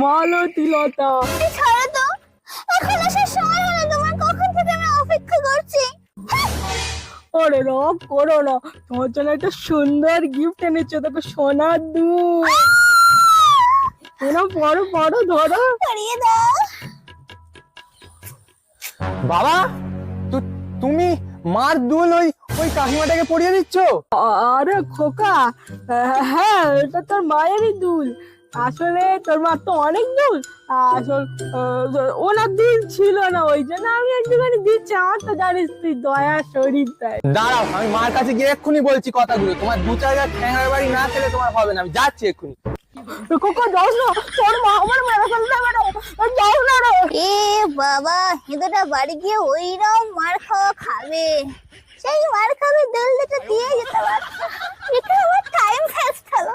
মালতীলতা। ছাড়ো তো, এখন আসার সময় হলো তোমার, কখন থেকে আমি অপেক্ষা করছি। ওরে রাগ করো না, তোমার জন্য একটা সুন্দর গিফট এনেছো, দেখো সোনার দুল। এরা বড় বড় ধরো। করিয়ে দাও। বাবা, তুমি মার দুল ওই ওই কাকিমাটাকে পরিয়ে দিচ্ছ? আরে খোকা, হ্যাঁ এটা তোর মায়েরই দুল। আসলে তোর মা তো অনেক দুল, আসল ওনার দিন ছিল না, ওই জন্য আমি একটুখানি দিচ্ছি। আমার তো জানিস তুই দয়া শরীর তাই। দাঁড়াও, আমি মার কাছে গিয়ে এক্ষুনি বলছি কথাগুলো। তোমার দু চার ঠ্যাঙার বাড়ি না খেলে তোমার হবে না, আমি যাচ্ছি এক্ষুনি। খোকা যাস না, তোর মা আমার মেরে ফেলতে পারে, যাস না রে। এ বাবা, হেঁদুটা বাড়ি গিয়ে ওইরকম মার খাওয়া খাবে, সেই মার খাবে দুল দুটো দিয়ে যেতে পারতো। এটা আমার টাইম ফেস্ট হলো।